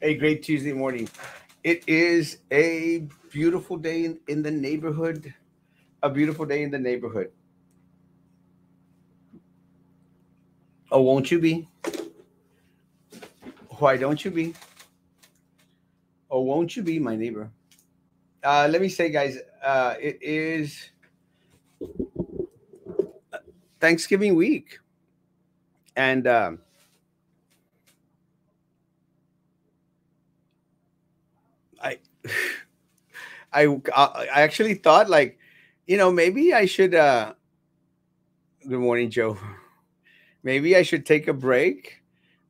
A great Tuesday morning. It is a beautiful day in the neighborhood. A beautiful day in the neighborhood. Oh, won't you be? Why don't you be? Oh, won't you be my neighbor? Let me say, guys, it is Thanksgiving week, and I, I actually thought like, maybe I should. Good morning, Joe. Maybe I should take a break.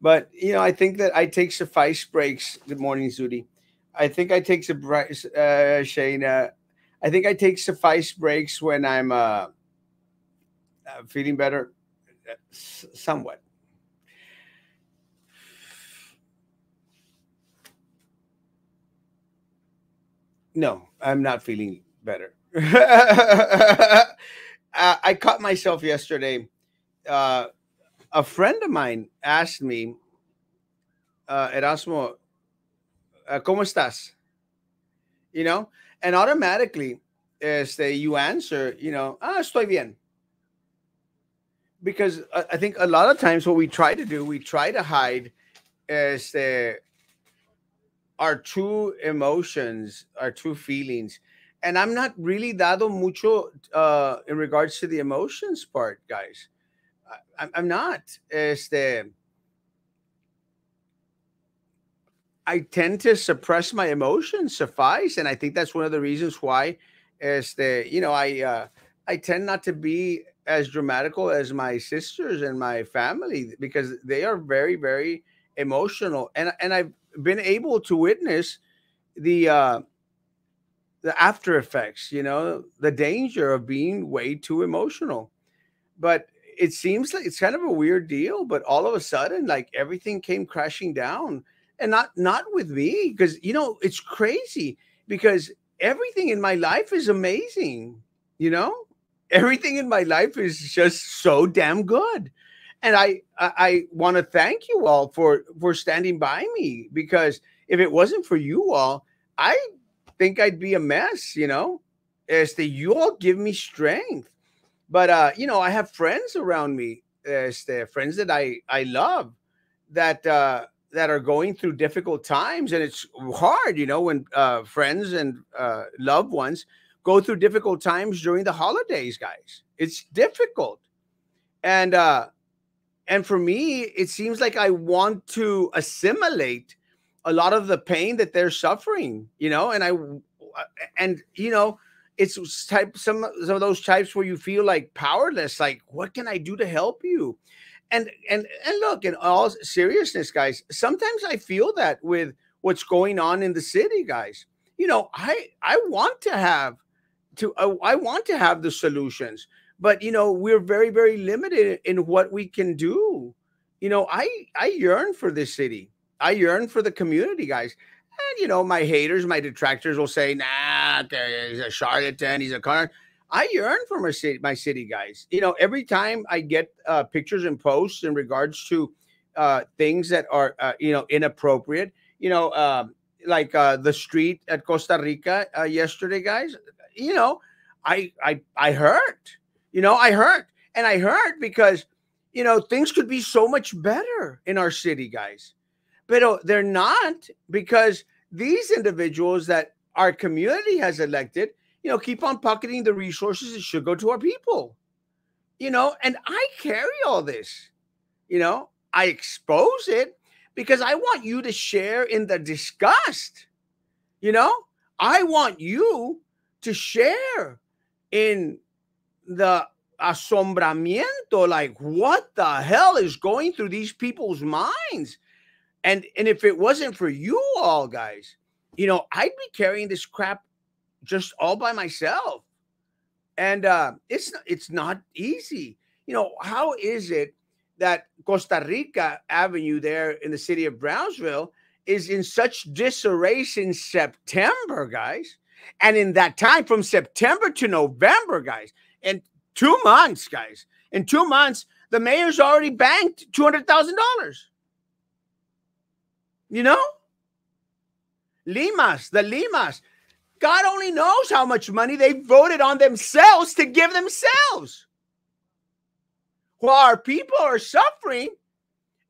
But I think that I take suffice breaks. Good morning, Zudi. I think I take suffice, Shayna. I think I take suffice breaks when I'm feeling better, somewhat. No, I'm not feeling better. I caught myself yesterday. Uh, a friend of mine asked me, Erasmo, ¿cómo estás? You know, and automatically, you answer, estoy bien, because I think a lot of times what we try to do, we try to hide este, our true emotions, our true feelings. And I'm not really dado mucho in regards to the emotions part, guys. I'm not. I tend to suppress my emotions, suffice, and I think that's one of the reasons why, I tend not to be as dramatical as my sisters and my family because they are very, very emotional, and I've been able to witness the uh, the after effects, the danger of being way too emotional. But it seems like it's kind of a weird deal, but all of a sudden, like everything came crashing down, and not with me, because it's crazy, because everything in my life is amazing, you know everything in my life is just so damn good. And I want to thank you all for standing by me, because if it wasn't for you all, I think I'd be a mess, as the you all give me strength. But I have friends around me, friends that I love, that are going through difficult times, and it's hard, when friends and loved ones go through difficult times during the holidays, guys. It's difficult, and for me, it seems like I want to assimilate a lot of the pain that they're suffering, and it's some of those types where you feel like powerless, like what can I do to help you? And look, in all seriousness, guys, sometimes I feel that with what's going on in the city, guys. I want to have I want to have the solutions, but we're very, very limited in what we can do. I yearn for this city. I yearn for the community, guys. And my haters, my detractors will say, "Nah, he's a charlatan. He's a con." I yearn for my city, guys. Every time I get pictures and posts in regards to things that are inappropriate, like the street at Costa Rica yesterday, guys. You know, I hurt. I hurt, and I hurt because things could be so much better in our city, guys. But they're not, because these individuals that our community has elected, keep on pocketing the resources that should go to our people. And I carry all this. I expose it because I want you to share in the disgust. You know, I want you to share in the asombramiento, like what the hell is going through these people's minds. And if it wasn't for you all, guys, I'd be carrying this crap just all by myself. And it's not easy. How is it that Costa Rica Avenue there in the city of Brownsville is in such disarray since September, guys? And in that time, from September to November, guys, in 2 months, guys, in 2 months, the mayor's already banked $200,000. You know, The Limas. God only knows how much money they voted on themselves to give themselves. While our people are suffering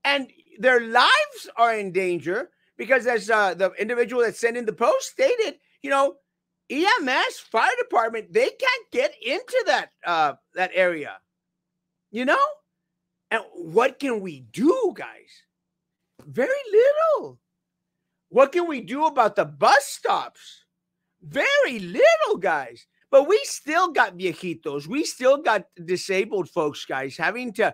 and their lives are in danger, because as the individual that sent in the post stated, EMS, fire department, they can't get into that area, And what can we do, guys? Very little. What can we do about the bus stops? Very little, guys. But we still got viejitos. We still got disabled folks, guys, having to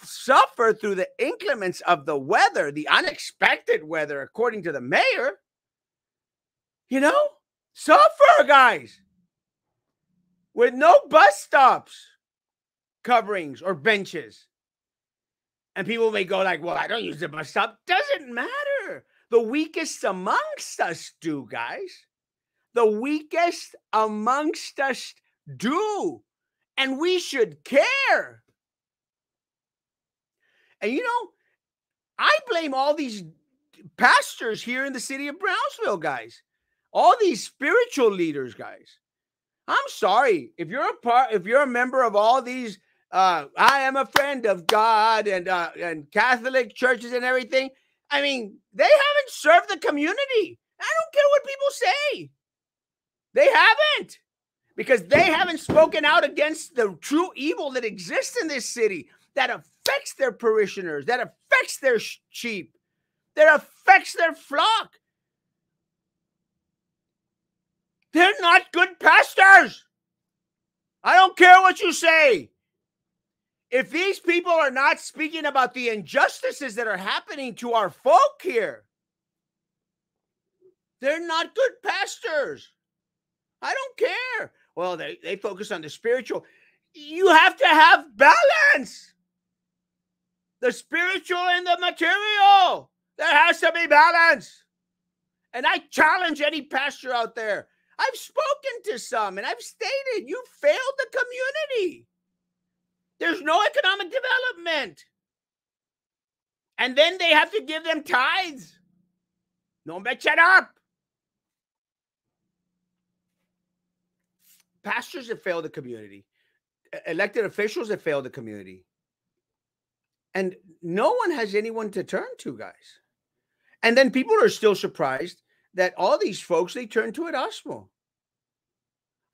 suffer through the inclements of the weather, the unexpected weather, according to the mayor. Suffer, guys, with no bus stops, coverings, or benches. And people may go like, well, I don't use the bus stop. Doesn't matter. The weakest amongst us do, guys. The weakest amongst us do. And we should care. And I blame all these pastors here in the city of Brownsville, guys. All these spiritual leaders, guys. I'm sorry. If you're a member of all these, I am a friend of God and Catholic churches and everything. I mean, they haven't served the community. I don't care what people say. They haven't. Because they haven't spoken out against the true evil that exists in this city, that affects their parishioners, that affects their sheep, that affects their flock. They're not good pastors. I don't care what you say. If these people are not speaking about the injustices that are happening to our folk here, they're not good pastors. I don't care. Well, they focus on the spiritual. You have to have balance. The spiritual and the material. There has to be balance. And I challenge any pastor out there. I've spoken to some and I've stated, you failed the community. There's no economic development. And then they have to give them tithes. No, shut up. Pastors have failed the community. Elected officials have failed the community. And no one has anyone to turn to, guys. And then people are still surprised that all these folks, they turn to Erasmo.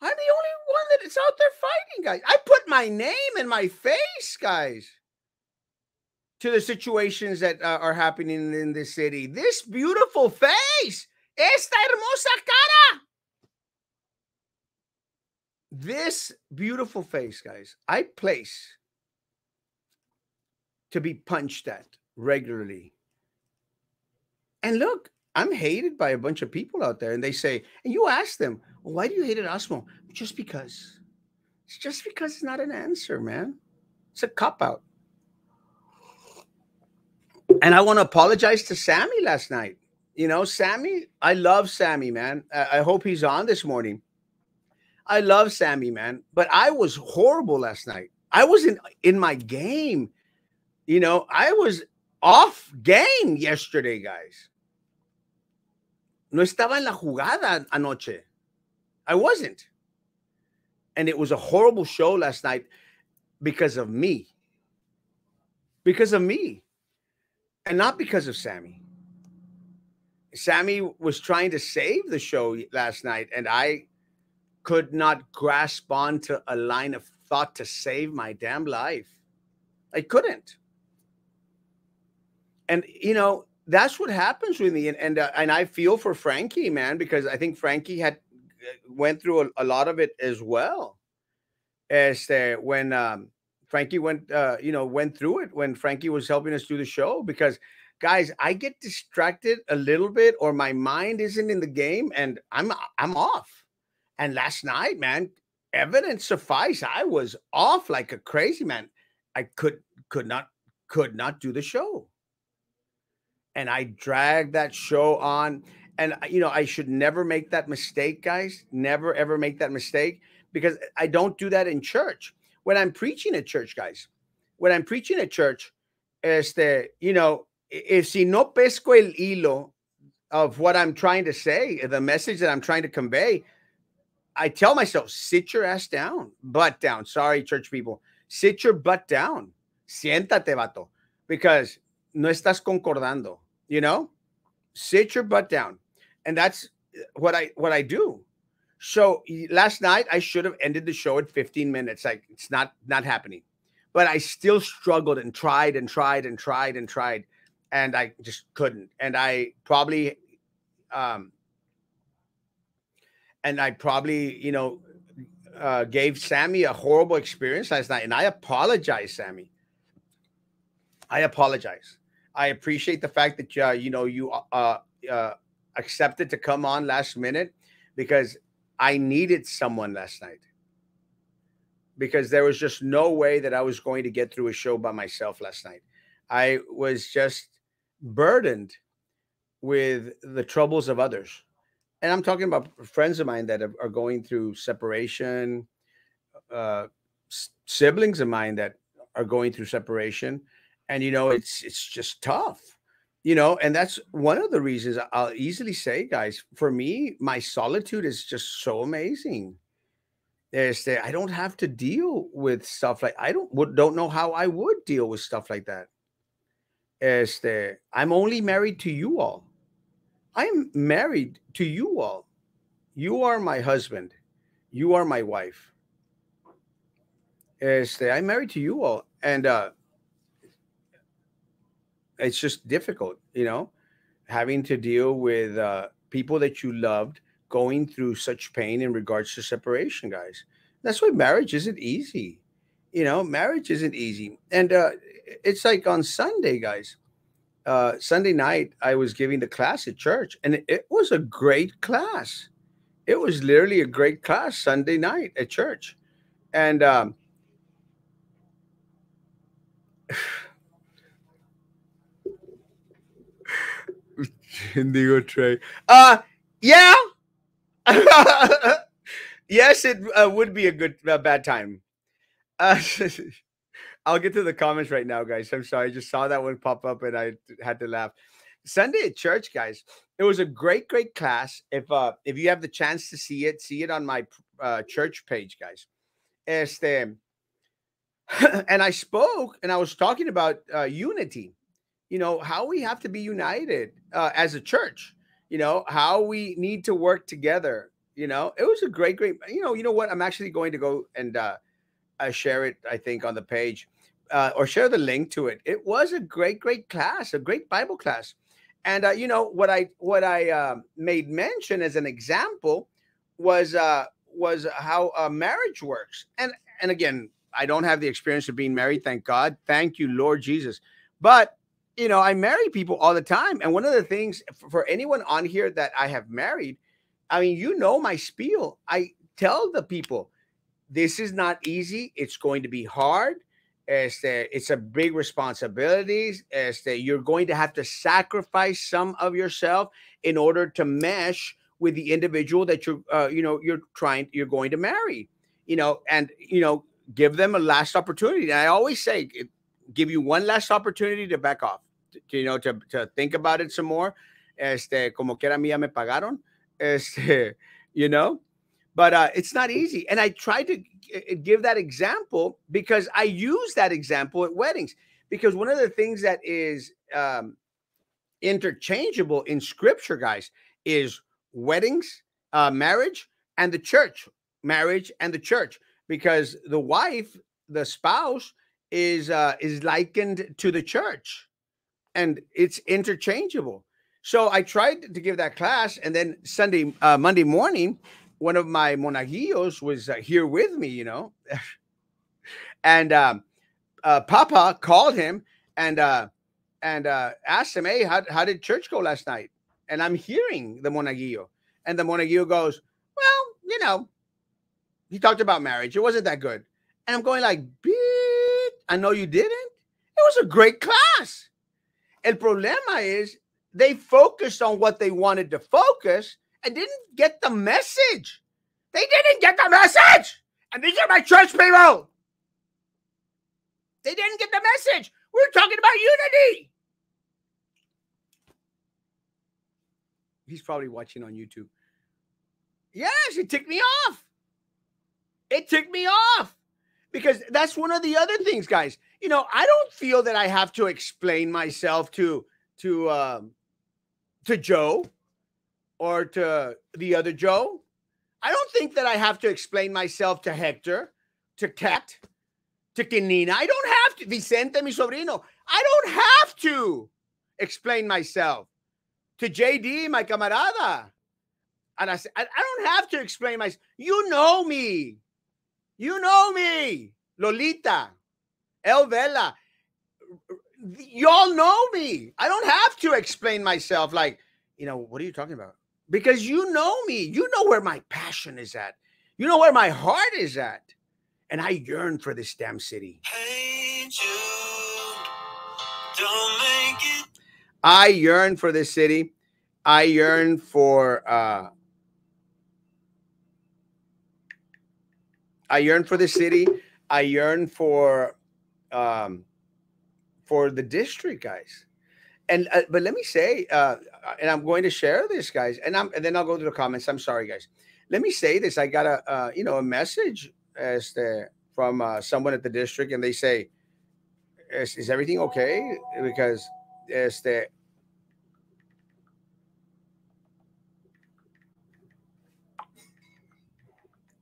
I'm the only one that is out there fighting, guys. I put my name and my face, guys, to the situations that are happening in this city. This beautiful face, esta hermosa cara. This beautiful face, guys, I place to be punched at regularly. And look, I'm hated by a bunch of people out there. And they say, and you ask them, well, why do you hate Erasmo? Just because. It's just because it's not an answer, man. It's a cop-out. And I want to apologize to Sammy last night. Sammy, I love Sammy, man. I hope he's on this morning. I love Sammy, man. But I was horrible last night. I wasn't in my game. I was off game yesterday, guys. No estaba en la jugada anoche. I wasn't. And it was a horrible show last night because of me. Because of me. And not because of Sammy. Sammy was trying to save the show last night, and I could not grasp onto a line of thought to save my damn life. I couldn't. And, that's what happens with me. And I feel for Frankie, man, because I think Frankie went through a lot of it as well. When Frankie went through it, when Frankie was helping us do the show, because guys, I get distracted a little bit, or my mind isn't in the game, and I'm off. And last night, man, evidence suffice, I was off like a crazy man. I could not do the show. And I dragged that show on. And, I should never make that mistake, guys. Never, ever make that mistake, because I don't do that in church. When I'm preaching at church, guys, if si no pesco el hilo, of what I'm trying to say, the message that I'm trying to convey, I tell myself, sit your ass down, butt down. Sorry, church people. Sit your butt down. Siéntate, vato. Because no estás concordando, you know? Sit your butt down. And that's what I do. So last night I should have ended the show at 15 minutes. Like it's not happening. But I still struggled and tried and tried and tried and tried. And I just couldn't. Um and I probably, gave Sammy a horrible experience last night. And I apologize, Sammy. I apologize. I appreciate the fact that you uh, accepted to come on last minute because I needed someone last night because there was just no way that I was going to get through a show by myself last night. I was just burdened with the troubles of others. And I'm talking about friends of mine that are going through separation, uh, siblings of mine that are going through separation, and it's just tough, and that's one of the reasons I'll easily say, guys. For me, my solitude is just so amazing. I don't have to deal with stuff like don't know how I would deal with stuff like that. I'm only married to you all. I'm married to you all. You are my husband. You are my wife. I'm married to you all, and it's just difficult, having to deal with people that you loved going through such pain in regards to separation, guys. That's why marriage isn't easy. Marriage isn't easy, and it's like on Sunday, guys. Sunday night, I was giving the class at church, and it was a great class. It was literally a great class Sunday night at church, and Indigo Trey. Yeah. Yes, it would be a bad time. Uh, I'll get to the comments right now, guys. I'm sorry, I just saw that one pop up and I had to laugh. Sunday at church, guys. It was a great class. If you have the chance to see it on my church page, guys. Este, and I spoke and I was talking about unity. How we have to be united as a church. How we need to work together. It was a great. You know what? I'm actually going to go and share it. I think on the page, or share the link to it. It was a great class, a great Bible class. And what I made mention as an example was how marriage works. And again, I don't have the experience of being married, thank God. Thank you, Lord Jesus. But I marry people all the time. And one of the things for anyone on here that I have married, I mean, my spiel. I tell the people, this is not easy. It's going to be hard. It's a big responsibility. You're going to have to sacrifice some of yourself in order to mesh with the individual that you're going to marry. And give them a last opportunity. And I always say, give you one last opportunity to back off. To think about it some more. Como quiera mía me pagaron. You know, but it's not easy. And I tried to give that example because I use that example at weddings. Because one of the things that is interchangeable in scripture, guys, is weddings, marriage, and the church. Marriage and the church. Because the wife, the spouse, is likened to the church, and it's interchangeable. So I tried to give that class, and then Monday morning, one of my monaguillos was here with me, and Papa called him and asked him, "Hey, how did church go last night?" And I'm hearing the monaguillo, and the monaguillo goes, "Well, he talked about marriage. It wasn't that good." And I'm going like, "Bitch, I know you didn't. It was a great class." El problema is they focused on what they wanted to focus and didn't get the message. They didn't get the message. And these are my church people. They didn't get the message. We're talking about unity. He's probably watching on YouTube. Yes, it ticked me off. It ticked me off because that's one of the other things, guys. I don't feel that I have to explain myself to um, to Joe or to the other Joe. I don't think that I have to explain myself to Hector, to Kat, to Kenina. I don't have to. Vicente, mi sobrino. I don't have to explain myself to JD, my camarada. And I don't have to explain myself. You know me. You know me. Lolita, El Vela. Y'all know me. I don't have to explain myself like, what are you talking about? Because you know me. You know where my passion is at. You know where my heart is at. And I yearn for this damn city. Hey, Jude, don't make it. I yearn for this city. I yearn for the city. I yearn for the district, guys. And but let me say, and I'm going to share this, guys, and then I'll go to the comments. I'm sorry, guys. Let me say this. I got a message from someone at the district, and they say, "Is everything okay?" Because este,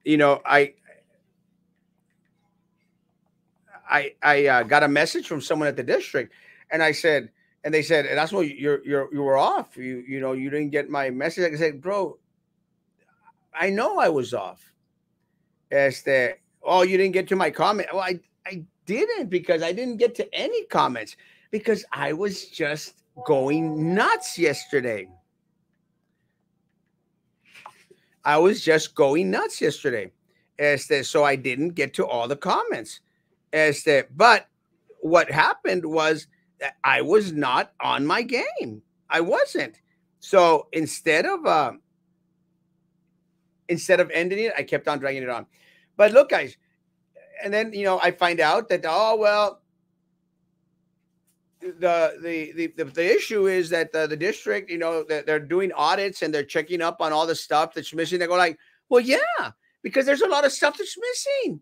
you know, I got a message from someone at the district, and they said, "Erasmo, you were off. You didn't get my message." I said, "Bro, I know I was off. Oh, you didn't get to my comment. Well, I didn't because I didn't get to any comments because I was just going nuts yesterday. I was just going nuts yesterday. So I didn't get to all the comments. But what happened was that I was not on my game. I wasn't. So instead of ending it, I kept on dragging it on. But look, guys, and then I find out that, oh well, the issue is that the district, that they're doing audits and they're checking up on all the stuff that's missing. They go like, well, yeah, because there's a lot of stuff that's missing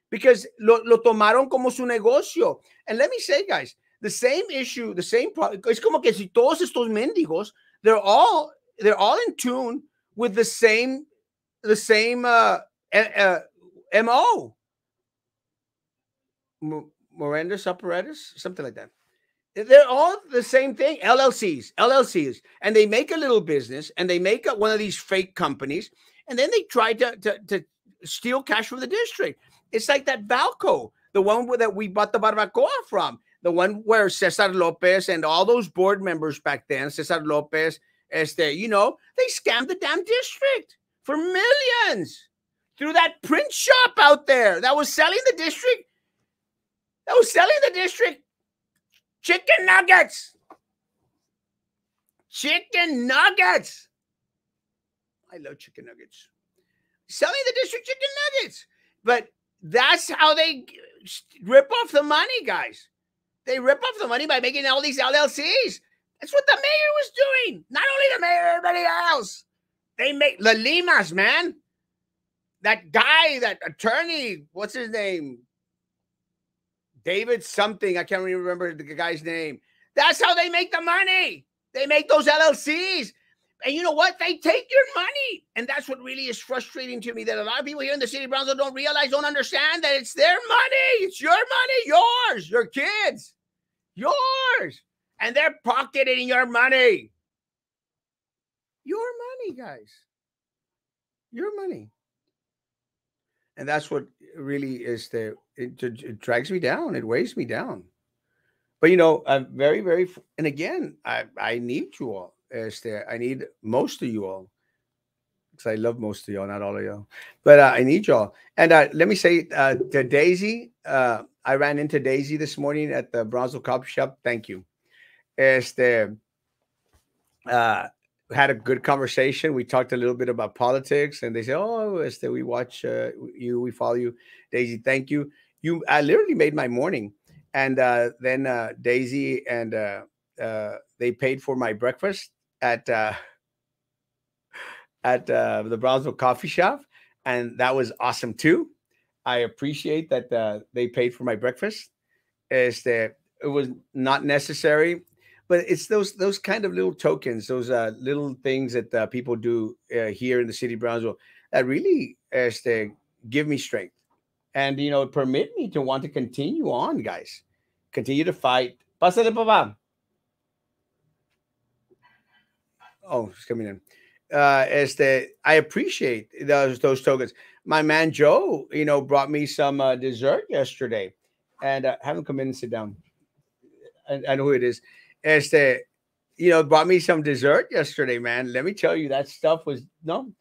because lo tomaron como su negocio. And let me say, guys, the same issue, the same problem. Es como que si todos estos mendigos, they're all in tune with the same mo. Morandus apparatus, something like that. They're all the same thing. LLCs, and they make a little business, and they make one of these fake companies, and then they try to steal cash from the district. It's like that Balco, the one that we bought the barbacoa from, the one where Cesar Lopez and all those board members back then, Cesar Lopez, they scammed the damn district for millions through that print shop out there that was selling the district. Chicken nuggets. Chicken nuggets. I love chicken nuggets. Selling the district chicken nuggets. But that's how they rip off the money, guys. They rip off the money by making all these LLCs. That's what the mayor was doing. Not only the mayor, everybody else. They make the Limas, man. That guy, that attorney, what's his name? David something. I can't really remember the guy's name. That's how they make the money. They make those LLCs. And you know what? They take your money. And that's what really is frustrating to me, that a lot of people here in the city of Brownsville don't understand that it's their money. It's your money, yours, your kids, yours. And they're pocketing your money. Your money, guys. Your money. And that's what really is it drags me down. It weighs me down. But I'm very, very, and again, I need you all. I need most of you all because I love most of y'all, not all of y'all. But I need y'all. And let me say to Daisy, I ran into Daisy this morning at the Bronzo Coffee Shop. Thank you. Uh, had a good conversation. We talked a little bit about politics, and they said, "Oh, we watch you, we follow you, Daisy. Thank you. You literally made my morning." And then Daisy and they paid for my breakfast at at the Brownsville Coffee Shop, and that was awesome too. I appreciate that they paid for my breakfast. Este, it was not necessary, but it's those kind of little tokens, those little things that people do here in the city of Brownsville that really give me strength and permit me to want to continue on, guys. Continue to fight. Pásale, papá. Oh, it's coming in. I appreciate those tokens. My man Joe, brought me some dessert yesterday, and have him come in and sit down. I know who it is. Este, brought me some dessert yesterday, man. Let me tell you, that stuff was no,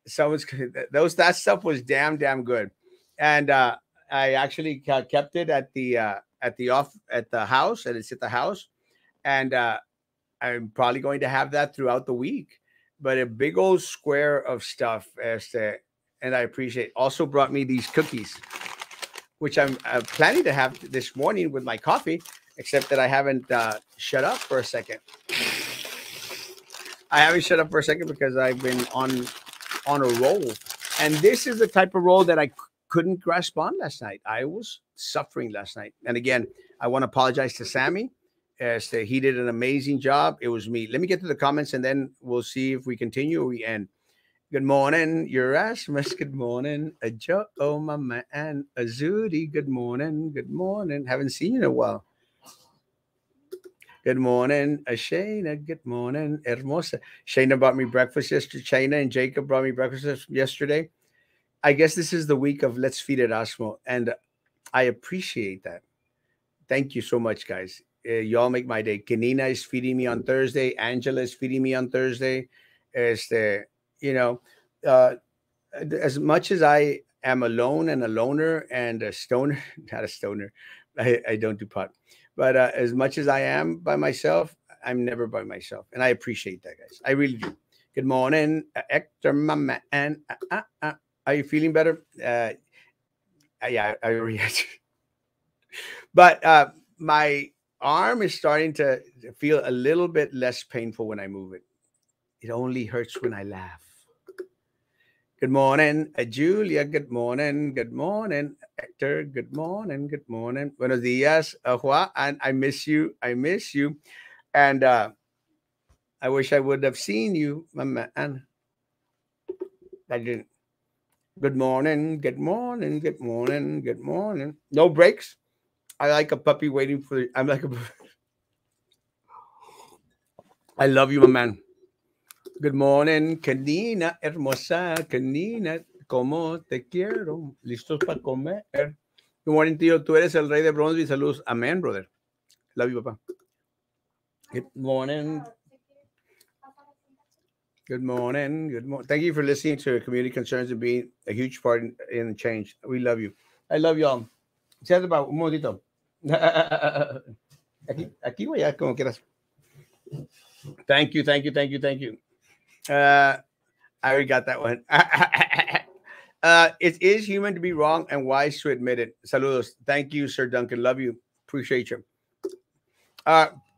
someone's that stuff was damn good, and I actually kept it at the house, and it's at the house, and I'm probably going to have that throughout the week. But a big old square of stuff, and I appreciate. Also brought me these cookies, which I'm planning to have this morning with my coffee, except that I haven't shut up for a second. I haven't shut up for a second because I've been on a roll, and this is the type of roll that I couldn't grasp on last night. I was suffering last night, and again, I want to apologize to Sammy. He did an amazing job. It was me. Let me get to the comments, and then we'll see if we continue or we end. Good morning, Erasmus. Good morning, Joe, my man, Azudi. Good morning. Good morning. Haven't seen you in a while. Good morning, Shayna. Good morning, Hermosa. Shayna brought me breakfast yesterday. Shayna and Jacob brought me breakfast yesterday. I guess this is the week of Let's Feed Erasmo, and I appreciate that. Thank you so much, guys. Y'all make my day. Kenina is feeding me on Thursday. Angela is feeding me on Thursday. You know, uh, as much as I am alone and a loner and a stoner, not a stoner, I don't do pot, but as much as I am by myself, I'm never by myself. And I appreciate that, guys. I really do. Good morning, Hector, my man. Are you feeling better? Yeah, I already answered. But my arm is starting to feel a little bit less painful when I move it. It only hurts when I laugh. Good morning, Julia. Good morning. Good morning, Hector. Good morning. Good morning. Buenos dias, Juan. And I miss you. I miss you. And I wish I would have seen you, my man. I didn't. Good morning. Good morning. Good morning. Good morning. No breaks. I like a puppy waiting for. I'm like a. I love you, my man. Good morning, Canina, hermosa Canina. Como te quiero. Listos para comer. Good morning, tío. Tú eres el rey de bronce y saludos. Amén, brother. Love you, papá. Good morning. Good morning. Good morning. Thank you for listening to Community Concerns and being a huge part in change. We love you. I love y'all. Chat about un momentito. Aquí o allá, como quieras. Thank you, thank you, thank you, thank you. I already got that one. It is human to be wrong and wise to admit it. Saludos. Thank you, Sir Duncan. Love you. Appreciate you.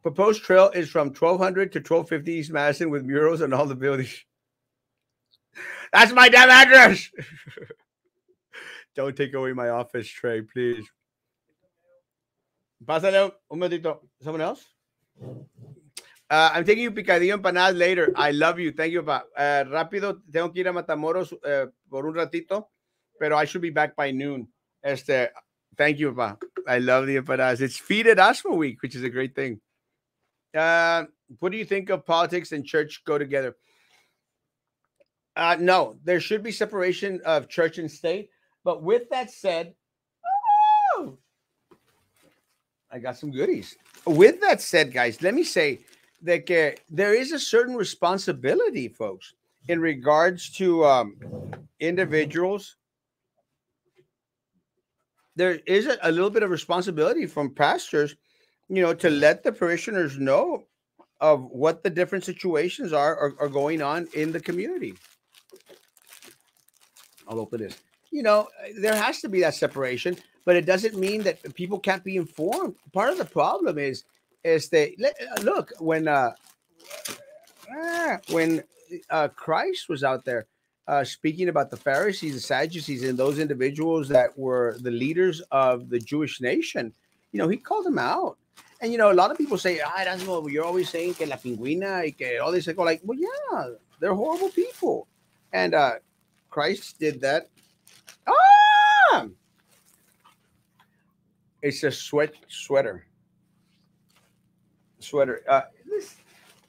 Proposed trail is from 1200 to 1250 East Madison with murals on all the buildings. That's my damn address. Don't take away my office tray, please. Pásale un momentito. Someone else? I'm taking you picadillo empanadas later. I love you. Thank you, pa. Rápido, tengo que ir a Matamoros por un ratito, pero I should be back by noon. Thank you, pa. I love the empanadas. It's Feed Erasmo Week, which is a great thing. What do you think of politics and church go together? No, there should be separation of church and state. But with that said, oh, I got some goodies. With that said, guys, let me say that there is a certain responsibility, folks, in regards to individuals. There is a little bit of responsibility from pastors, to let the parishioners know of what the different situations are going on in the community. I'll open this. There has to be that separation, but it doesn't mean that people can't be informed. Part of the problem is they look when Christ was out there speaking about the Pharisees, the Sadducees, and those individuals that were the leaders of the Jewish nation. He called them out. And a lot of people say, that's what you're always saying, que la pingüina, y que all this. I go like, well, yeah, they're horrible people. And Christ did that. Ah, it's a sweater. This,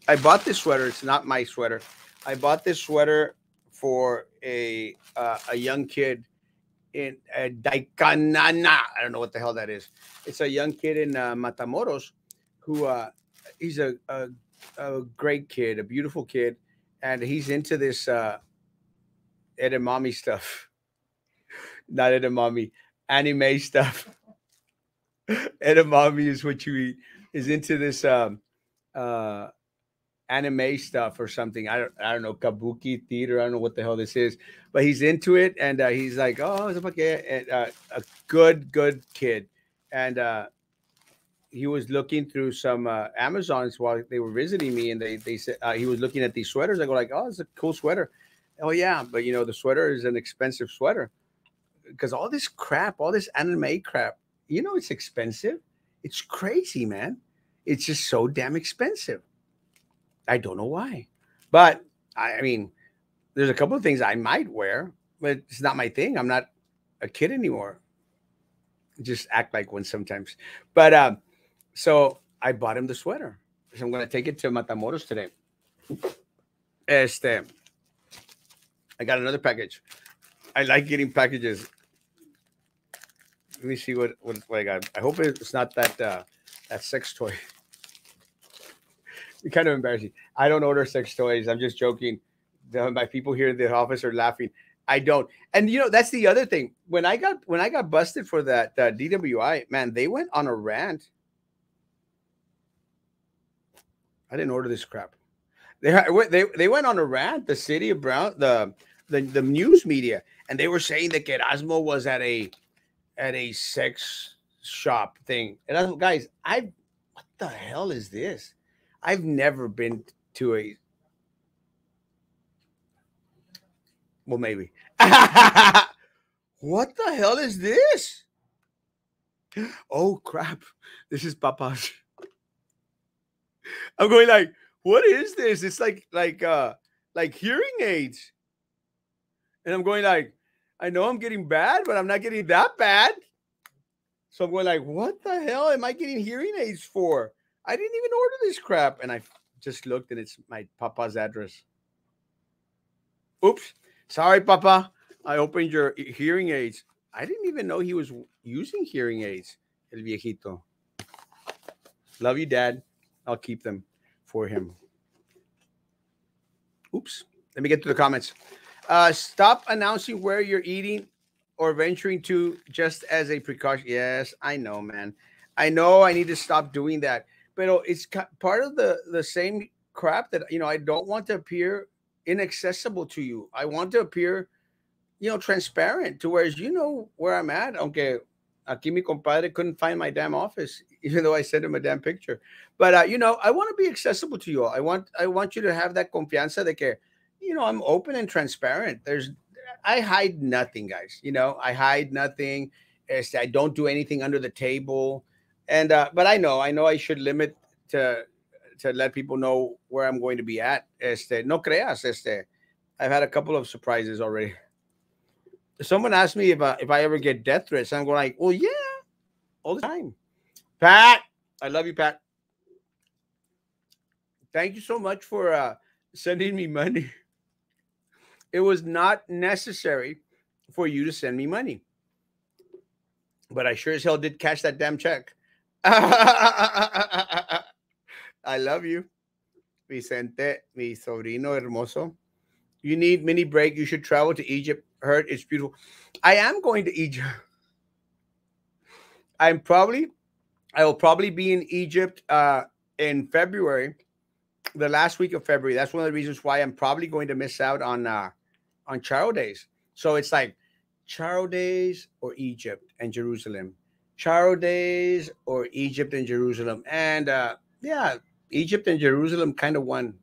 I bought this sweater. It's not my sweater. I bought this sweater for a young kid in Daikanana. I don't know what the hell that is. It's a young kid in Matamoros who he's a great kid, a beautiful kid, and he's into this edamame stuff. Not edamame, anime stuff. Edamame is what you eat. Is into this uh, anime stuff or something. I don't know, kabuki theater. I don't know what the hell this is, but he's into it, and he's like, oh, it's okay. And, a good kid, and he was looking through some Amazons while they were visiting me, and they said he was looking at these sweaters. I go like, oh, it's a cool sweater. Oh yeah, but the sweater is an expensive sweater because all this crap, all this anime crap, it's expensive. It's crazy, man. It's just so damn expensive. I don't know why, but I mean, there's a couple of things I might wear, but it's not my thing. I'm not a kid anymore. Just act like one sometimes. But so I bought him the sweater. So I'm gonna take it to Matamoros today. Este, I got another package. I like getting packages. Let me see what I got. I hope it's not that sex toy. It's kind of embarrassing. I don't order sex toys. I'm just joking. My people here in the office are laughing. I don't. And that's the other thing. When I got busted for that DWI, man, they went on a rant. I didn't order this crap. They went on a rant. The city of Brown, the news media, and they were saying that Erasmo was at a sex shop thing. And guys, what the hell is this? I've never been to a. Well, maybe. What the hell is this? Oh crap! This is Papa's. I'm going like, what is this? It's like hearing aids, and I'm going like, I know I'm getting bad, but I'm not getting that bad. So I'm going like, what the hell am I getting hearing aids for? I didn't even order this crap, and I just looked, and it's my Papa's address. Oops, sorry, Papa. I opened your hearing aids. I didn't even know he was using hearing aids. El viejito. Love you, Dad. I'll keep them for him. Oops. Let me get to the comments. Stop announcing where you're eating or venturing to just as a precaution. Yes, I know, man. I know I need to stop doing that. But it's part of the same crap that, I don't want to appear inaccessible to you. I want to appear, transparent to whereas you know where I'm at. Okay, aquí mi compadre couldn't find my damn office, even though I sent him a damn picture. But I want to be accessible to you all. I want you to have that confianza de que, I'm open and transparent. I hide nothing, guys. I hide nothing. I don't do anything under the table. And but I know I should limit to let people know where I'm going to be at. No creas. I've had a couple of surprises already. Someone asked me if I ever get death threats. I'm going like, well, yeah, all the time. Pat, I love you, Pat. Thank you so much for sending me money. It was not necessary for you to send me money, but I sure as hell did cash that damn check. I love you, Vicente, mi sobrino hermoso. You need mini break. You should travel to Egypt. Heard it's beautiful. I am going to Egypt. I'm probably I will probably be in Egypt in February, the last week of February. That's one of the reasons why I'm probably going to miss out on Charo Days. So it's like Charo Days or Egypt and Jerusalem. Charo Days or Egypt and Jerusalem. And yeah, Egypt and Jerusalem kind of won.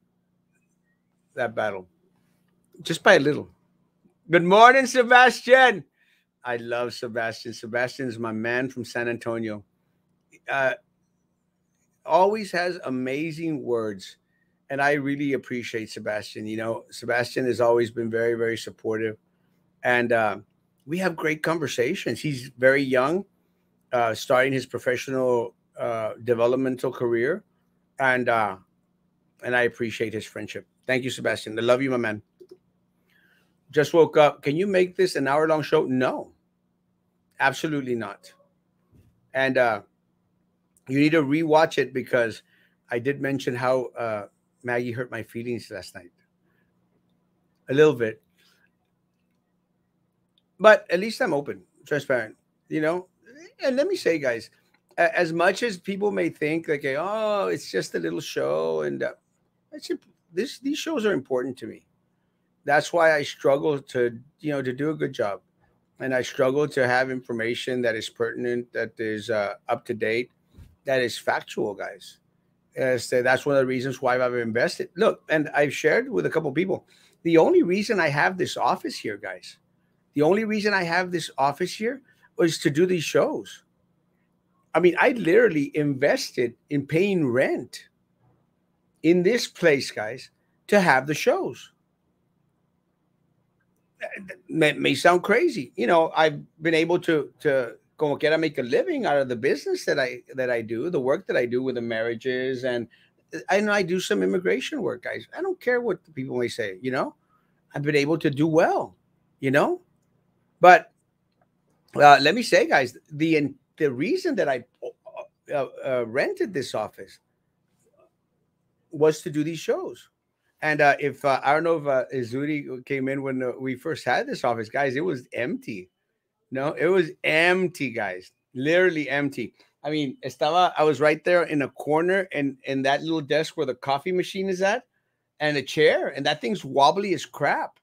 that battle just by a little. Good morning, Sebastian. I love Sebastian. Sebastian's my man from San Antonio. Uh, always has amazing words, and I really appreciate Sebastian. Sebastian has always been very, very supportive, and we have great conversations. He's very young, starting his professional developmental career, and uh, and I appreciate his friendship. Thank you, Sebastian. I love you, my man. Just woke up. Can you make this an hour long show? No, absolutely not. And you need to rewatch it because I did mention how Maggie hurt my feelings last night a little bit, but at least I'm open, transparent, you know. And let me say, guys, as much as people may think like, oh, it's just a little show, and it's, these shows are important to me. That's why I struggle to do a good job, and I struggle to have information that is pertinent, that is up to date, that is factual, guys. That's one of the reasons why I've invested. Look, and I've shared with a couple of people. The only reason I have this office here, guys, the only reason I have this office here was to do these shows. I mean, I literally invested in paying rent in this place, guys, to have the shows. May sound crazy. I've been able to como quiera make a living out of the business that I do, the work that I do with the marriages, and I know I do some immigration work, guys. I don't care what the people may say. I've been able to do well. You know, but let me say, guys, the reason that I rented this office was to do these shows. And if I don't know if Izuri came in when we first had this office, guys, it was empty. No, it was empty, guys. Literally empty. I mean, I was right there in a corner and in that little desk where the coffee machine is at, and a chair, and that thing's wobbly as crap.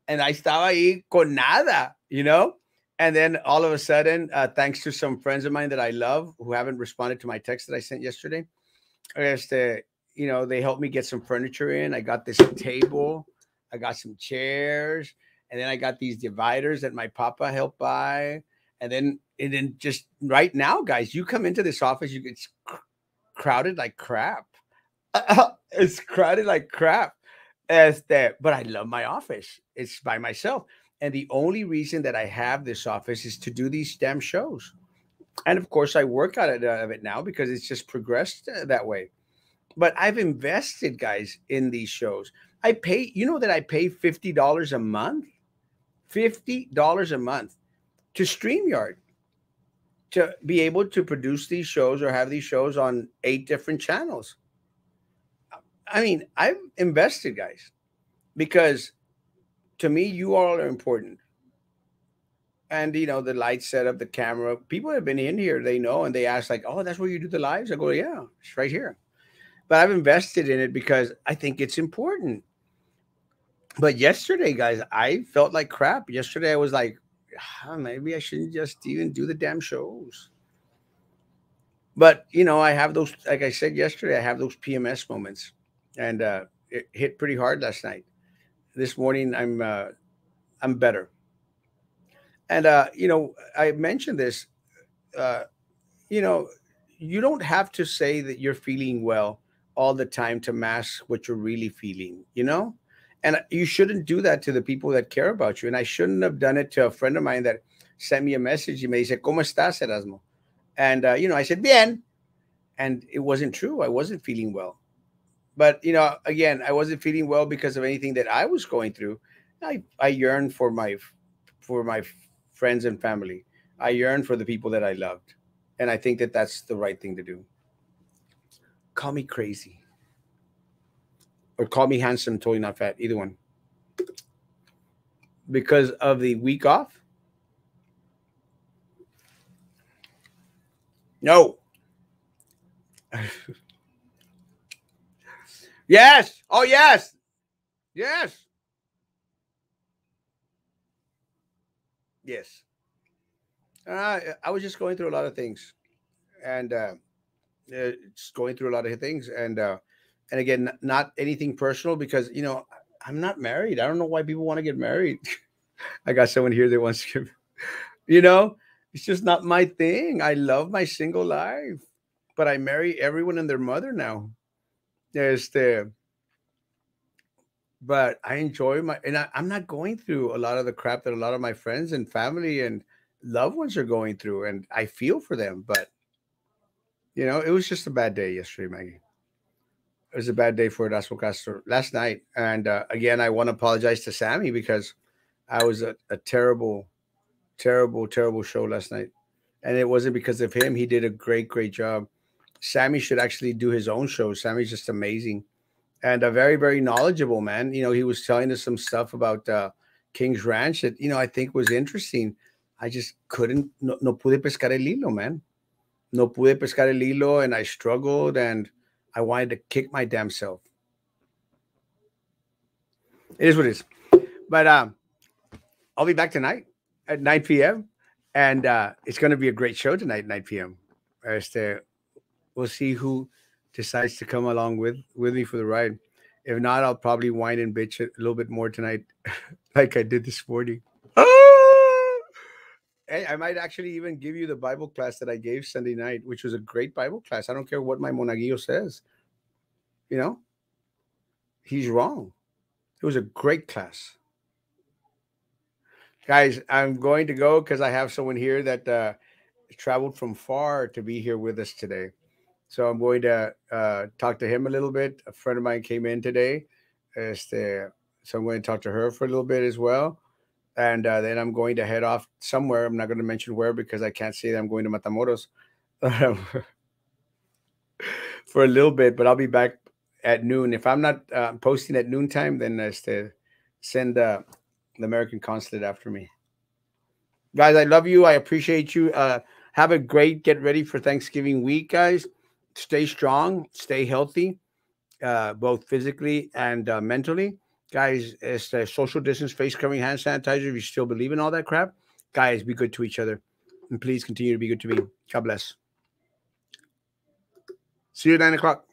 And I estaba ahí con nada. And then all of a sudden, thanks to some friends of mine that I love who haven't responded to my text that I sent yesterday, este, they helped me get some furniture in. I got this table, I got some chairs, and then I got these dividers that my papa helped buy. And then just right now, guys, you come into this office, it's crowded like crap. It's crowded like crap. But I love my office. It's by myself. And the only reason that I have this office is to do these damn shows. And of course, I work out of it now because it's just progressed that way. But I've invested, guys, in these shows. That I pay $50 a month, $50 a month to StreamYard to be able to produce these shows or have these shows on 8 different channels. I mean, I've invested, guys, because to me, you all are important. And the light setup, the camera. People have been in here, they know, and they ask like, "Oh, that's where you do the lives?" I go, "Yeah, it's right here." But I've invested in it because I think it's important. But yesterday, guys, I felt like crap. Yesterday, I was like, maybe I shouldn't just even do the damn shows. But I have those. Like I said yesterday, I have those PMS moments, and it hit pretty hard last night. This morning, I'm better. And I mentioned this. Uh, you know, you don't have to say that you're feeling well all the time to mask what you're really feeling. And you shouldn't do that to the people that care about you. And I shouldn't have done it to a friend of mine that sent me a message. He me dice, ¿Cómo estás, Erasmo? And, I said, bien. And it wasn't true. I wasn't feeling well. But, again, I wasn't feeling well because of anything that I was going through. I yearn for my friends and family. I yearn for the people that I loved. And I think that that's the right thing to do. Call me crazy or call me handsome, totally not fat, either one. Because of the week off? No. Yes. Oh, yes. Yes. Yes. I was just going through a lot of things, and just going through a lot of things, and again, not anything personal because I'm not married. I don't know why people want to get married. I got someone here that wants to get, you know, it's just not my thing. I love my single life, but I marry everyone and their mother now. There's the, but I enjoy my, and I'm not going through a lot of the crap that a lot of my friends and family and loved ones are going through, and I feel for them. But it was just a bad day yesterday, Maggie. It was a bad day for Erasmo Castro last night, and again, I want to apologize to Sammy because I was a terrible, terrible, terrible show last night, and it wasn't because of him. He did a great, great job. Sammy should actually do his own show. Sammy's just amazing and a very, very knowledgeable man. He was telling us some stuff about King's Ranch that I think was interesting. I just couldn't, no pude pescar el hilo, man. No pude pescar el hilo, and I struggled, and I wanted to kick my damn self. It is what it is. But I'll be back tonight at 9 p.m. And it's going to be a great show tonight at 9 p.m. We'll see who decides to come along with me for the ride. If not, I'll probably whine and bitch a little bit more tonight, like I did this morning. Hey, I might actually even give you the Bible class that I gave Sunday night, which was a great Bible class. I don't care what my monaguillo says. You know, he's wrong. It was a great class. Guys, I'm going to go because I have someone here that traveled from far to be here with us today. So I'm going to talk to him a little bit. A friend of mine came in today. So I'm going to talk to her for a little bit as well. And then I'm going to head off somewhere. I'm not going to mention where because I can't say that I'm going to Matamoros for a little bit, but I'll be back at noon. If I'm not posting at noontime, then send the American consulate after me. Guys, I love you. I appreciate you. Have a great get ready for Thanksgiving week, guys. Stay strong, stay healthy, both physically and mentally. Guys, it's the social distance, face covering, hand sanitizer. If you still believe in all that crap, guys, be good to each other. And please continue to be good to me. God bless. See you at 9 o'clock.